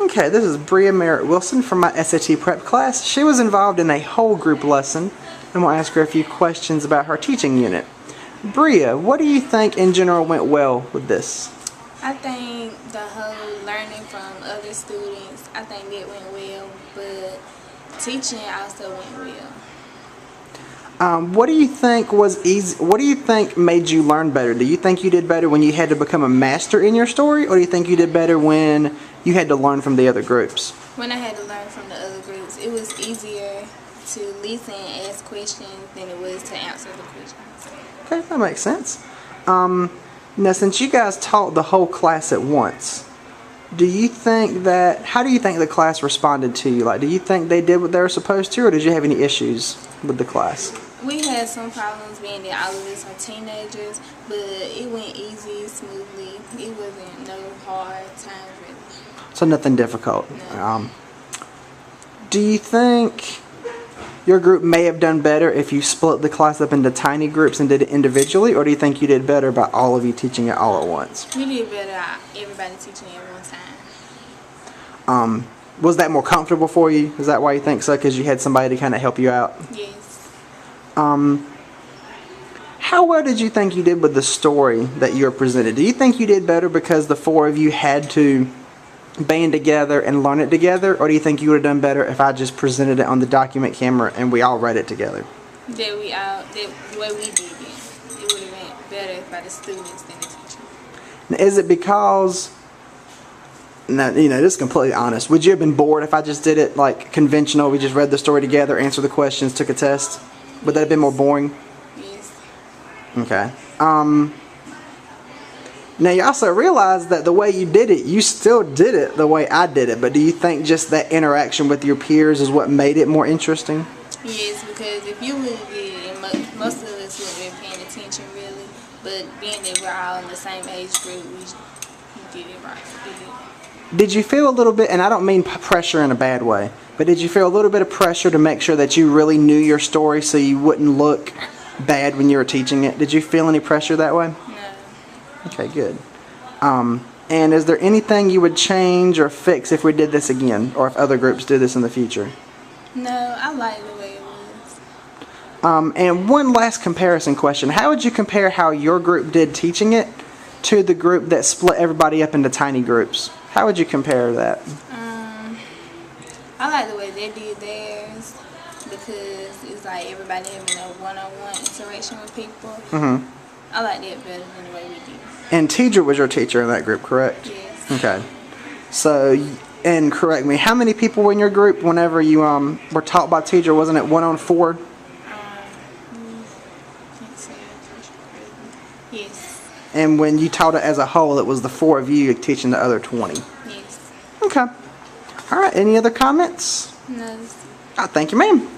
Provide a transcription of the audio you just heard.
Okay, this is Bria Merritt Wilson from my SAT prep class. She was involved in a whole group lesson, and we'll ask her a few questions about her teaching unit. Bria, what do you think in general went well with this? I think the whole learning from other students, I think that went well, but teaching also went well. What do you think was easy? What do you think made you learn better? Do you think you did better when you had to become a master in your story, or do you think you did better when you had to learn from the other groups? When I had to learn from the other groups, it was easier to listen and ask questions than it was to answer the questions. Okay, that makes sense. Now, since you guys taught the whole class at once, how do you think the class responded to you? Like, do you think they did what they were supposed to, or did you have any issues with the class? We had some problems being that all of us are teenagers, but it went easy, smoothly. It wasn't no hard times really. So nothing difficult. No. Do you think your group may have done better if you split the class up into tiny groups and did it individually, or do you think you did better by all of you teaching it all at once? We did better everybody teaching at one time. Was that more comfortable for you? Is that why you think so? Because you had somebody to kind of help you out? Yes. How well did you think you did with the story that you were presented? Do you think you did better because the four of you had to band together and learn it together, or do you think you would have done better if I just presented it on the document camera and we all read it together? The way we did it would have been better by the students than the teacher. Now, is it because, now, just completely honest, would you have been bored if I just did it like conventional, we just read the story together, answered the questions, took a test? Would that have been more boring? Yes. Okay. Now, you also realize that the way you did it, you still did it the way I did it, but do you think just that interaction with your peers is what made it more interesting? Yes, because if you would have did it, most of us wouldn't have been paying attention really, but being that we're all in the same age group, we did it right. Did you feel a little bit, and I don't mean pressure in a bad way, but did you feel a little bit of pressure to make sure that you really knew your story so you wouldn't look bad when you were teaching it? Did you feel any pressure that way? No. Okay, good. And is there anything you would change or fix if we did this again, or if other groups did this in the future? No, I like the way it was. And one last comparison question. How would you compare how your group did teaching it to the group that split everybody up into tiny groups? How would you compare that? I like the way they did theirs because it's like everybody having a one-on-one interaction with people. Mm-hmm. I like that better than the way we did. And Teacher was your teacher in that group, correct? Yes. Okay. So, and correct me, how many people were in your group whenever you were taught by Teacher? Wasn't it 1 on 4? Yes. And when you taught it as a whole, it was the 4 of you teaching the other 20? Yes. Okay. All right, any other comments? No. Thank you, ma'am.